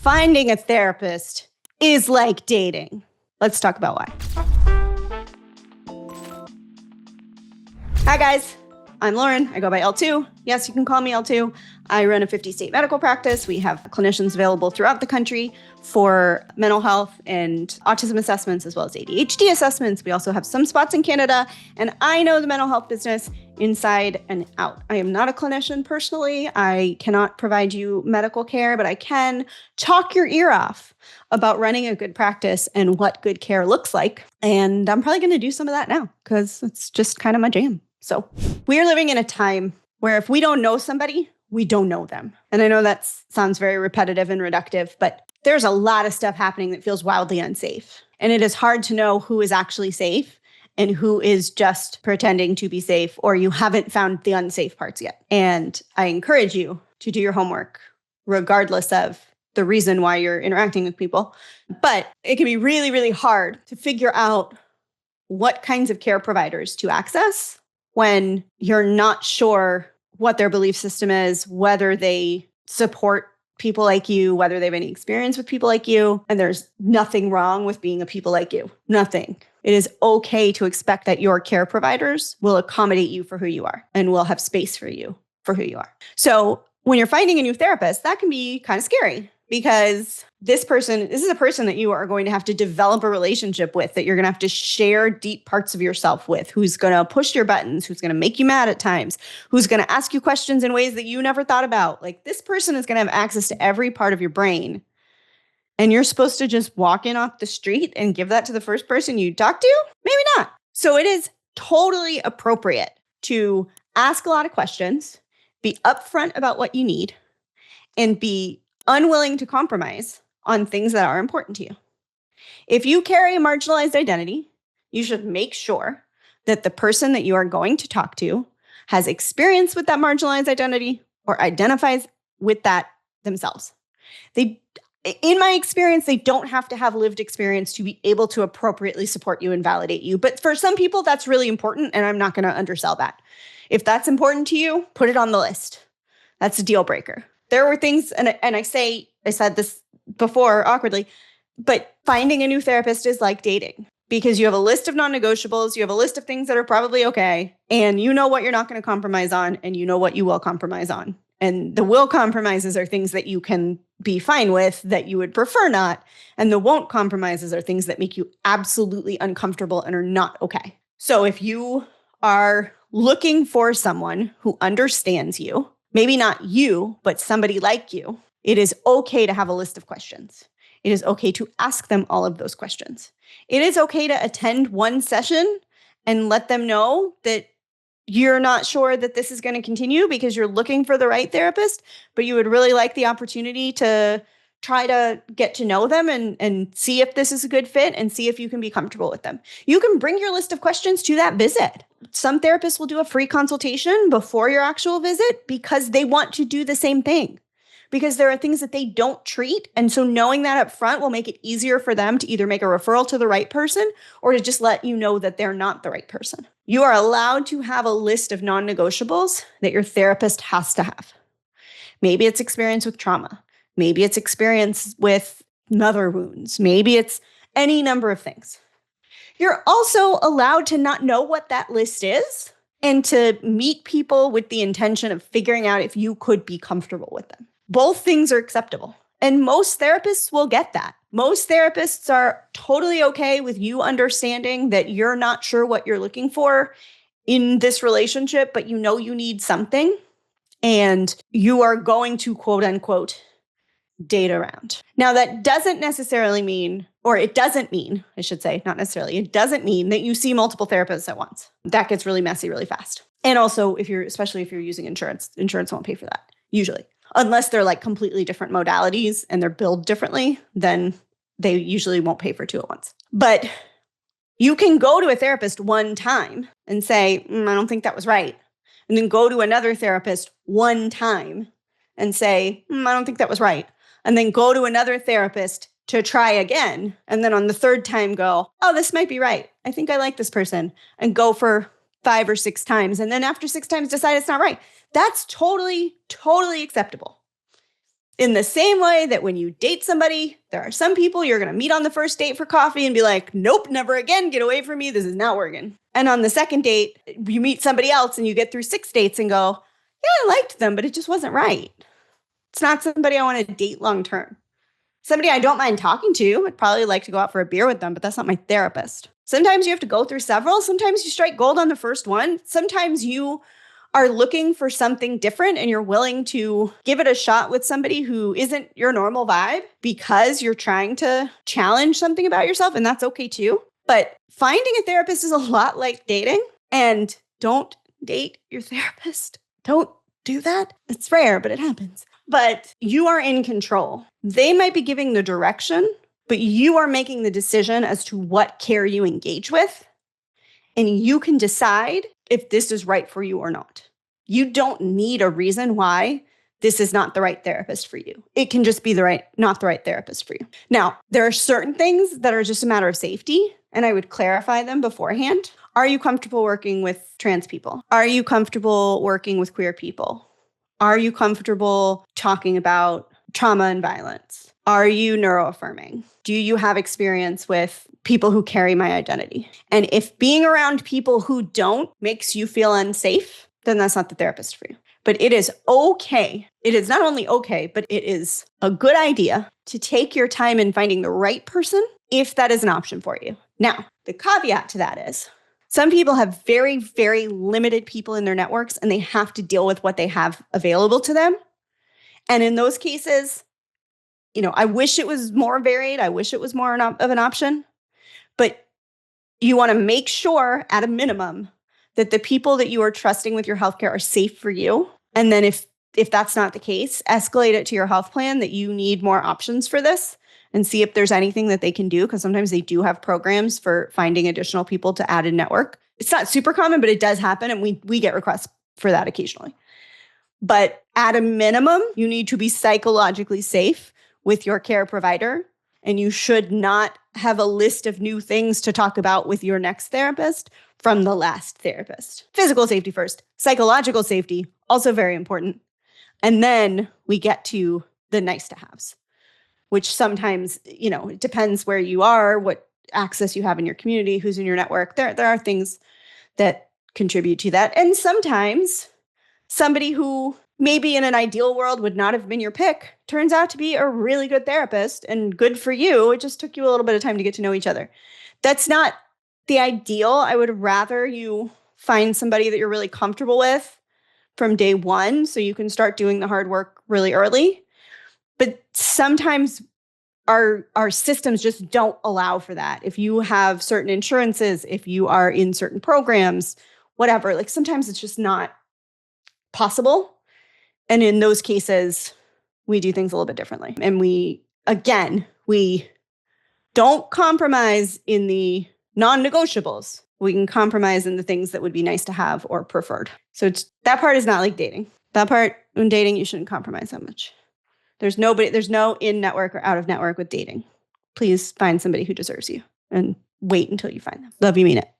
Finding a therapist is like dating. Let's talk about why. Hi, guys. I'm Lauren. I go by L2. Yes, you can call me L2. I run a 50-state medical practice. We have clinicians available throughout the country for mental health and autism assessments, as well as ADHD assessments. We also have some spots in Canada, and I know the mental health business inside and out. I am not a clinician personally. I cannot provide you medical care, but I can talk your ear off about running a good practice and what good care looks like. And I'm probably going to do some of that now because it's just kind of my jam. So we are living in a time where if we don't know somebody, we don't know them. And I know that sounds very repetitive and reductive, but there's a lot of stuff happening that feels wildly unsafe. And it is hard to know who is actually safe and who is just pretending to be safe, or you haven't found the unsafe parts yet. And I encourage you to do your homework, regardless of the reason why you're interacting with people. But it can be really, really hard to figure out what kinds of care providers to access when you're not sure what their belief system is, whether they support people like you, whether they have any experience with people like you. And there's nothing wrong with being a people like you. Nothing. It is okay to expect that your care providers will accommodate you for who you are and will have space for you for who you are. So when you're finding a new therapist, that can be kind of scary because this is a person that you are going to have to develop a relationship with, that you're going to have to share deep parts of yourself with, who's going to push your buttons, who's going to make you mad at times, who's going to ask you questions in ways that you never thought about. Like, this person is going to have access to every part of your brain. And you're supposed to just walk in off the street and give that to the first person you talk to? Maybe not. So it is totally appropriate to ask a lot of questions, be upfront about what you need, and be unwilling to compromise on things that are important to you. If you carry a marginalized identity, you should make sure that the person that you are going to talk to has experience with that marginalized identity or identifies with that themselves. In my experience, they don't have to have lived experience to be able to appropriately support you and validate you. But for some people, that's really important, and I'm not going to undersell that. If that's important to you, put it on the list. That's a deal breaker. There were things, and I said this before awkwardly, but finding a new therapist is like dating because you have a list of non-negotiables, you have a list of things that are probably okay, and you know what you're not going to compromise on, and you know what you will compromise on. And the will compromises are things that you can be fine with that you would prefer not, and the won't compromises are things that make you absolutely uncomfortable and are not okay. So if you are looking for someone who understands you, maybe not you, but somebody like you, it is okay to have a list of questions. It is okay to ask them all of those questions. It is okay to attend one session and let them know that you're not sure that this is going to continue because you're looking for the right therapist, but you would really like the opportunity to try to get to know them and see if this is a good fit and see if you can be comfortable with them. You can bring your list of questions to that visit. Some therapists will do a free consultation before your actual visit because they want to do the same thing, because there are things that they don't treat. And so knowing that up front will make it easier for them to either make a referral to the right person or to just let you know that they're not the right person. You are allowed to have a list of non-negotiables that your therapist has to have. Maybe it's experience with trauma. Maybe it's experience with mother wounds. Maybe it's any number of things. You're also allowed to not know what that list is and to meet people with the intention of figuring out if you could be comfortable with them. Both things are acceptable. And most therapists will get that. Most therapists are totally okay with you understanding that you're not sure what you're looking for in this relationship, but you know you need something and you are going to, quote unquote, date around. Now, that doesn't necessarily mean, or it doesn't mean, I should say, not necessarily, it doesn't mean that you see multiple therapists at once. That gets really messy really fast. And also, especially if you're using insurance won't pay for that, usually. Unless they're like completely different modalities and they're billed differently, then they usually won't pay for two at once. But you can go to a therapist one time and say, I don't think that was right. And then go to another therapist one time and say, I don't think that was right. And then go to another therapist to try again. And then on the third time go, oh, this might be right. I think I like this person. And go for 5 or 6 times. And then after 6 times, decide it's not right. That's totally, totally acceptable. In the same way that when you date somebody, there are some people you're going to meet on the first date for coffee and be like, nope, never again. Get away from me. This is not working. And on the second date, you meet somebody else and you get through 6 dates and go, yeah, I liked them, but it just wasn't right. It's not somebody I want to date long term. Somebody I don't mind talking to. I'd probably like to go out for a beer with them, but that's not my therapist. Sometimes you have to go through several. Sometimes you strike gold on the first one. Sometimes you are looking for something different and you're willing to give it a shot with somebody who isn't your normal vibe because you're trying to challenge something about yourself, and that's okay too. But finding a therapist is a lot like dating, and don't date your therapist. Don't do that. It's rare, but it happens. But you are in control. They might be giving the direction, but you are making the decision as to what care you engage with. And you can decide if this is right for you or not. You don't need a reason why this is not the right therapist for you. It can just be not the right therapist for you. Now, there are certain things that are just a matter of safety, and I would clarify them beforehand. Are you comfortable working with trans people? Are you comfortable working with queer people? Are you comfortable talking about trauma and violence? Are you neuroaffirming? Do you have experience with people who carry my identity? And if being around people who don't makes you feel unsafe, then that's not the therapist for you. But it is okay. It is not only okay, but it is a good idea to take your time in finding the right person if that is an option for you. Now, the caveat to that is some people have very, very limited people in their networks and they have to deal with what they have available to them. And in those cases, I wish it was more varied. I wish it was more of an option. But you want to make sure at a minimum that the people that you are trusting with your healthcare are safe for you. And then if that's not the case, escalate it to your health plan that you need more options for this and see if there's anything that they can do. Because sometimes they do have programs for finding additional people to add in network. It's not super common, but it does happen. And we get requests for that occasionally. But at a minimum, you need to be psychologically safe with your care provider. And you should not have a list of new things to talk about with your next therapist from the last therapist. Physical safety first. Psychological safety, also very important. And then we get to the nice to haves, which sometimes, it depends where you are, what access you have in your community, who's in your network. There are things that contribute to that. And sometimes somebody who maybe in an ideal world would not have been your pick turns out to be a really good therapist and good for you. It just took you a little bit of time to get to know each other. That's not the ideal. I would rather you find somebody that you're really comfortable with from day one so you can start doing the hard work really early. But sometimes our systems just don't allow for that. If you have certain insurances, if you are in certain programs, whatever, like sometimes it's just not possible. And in those cases, we do things a little bit differently. And we don't compromise in the non-negotiables. We can compromise in the things that would be nice to have or preferred. So that part is not like dating. That part, when dating, you shouldn't compromise that much. There's no in-network or out-of-network with dating. Please find somebody who deserves you and wait until you find them. Love you, mean it.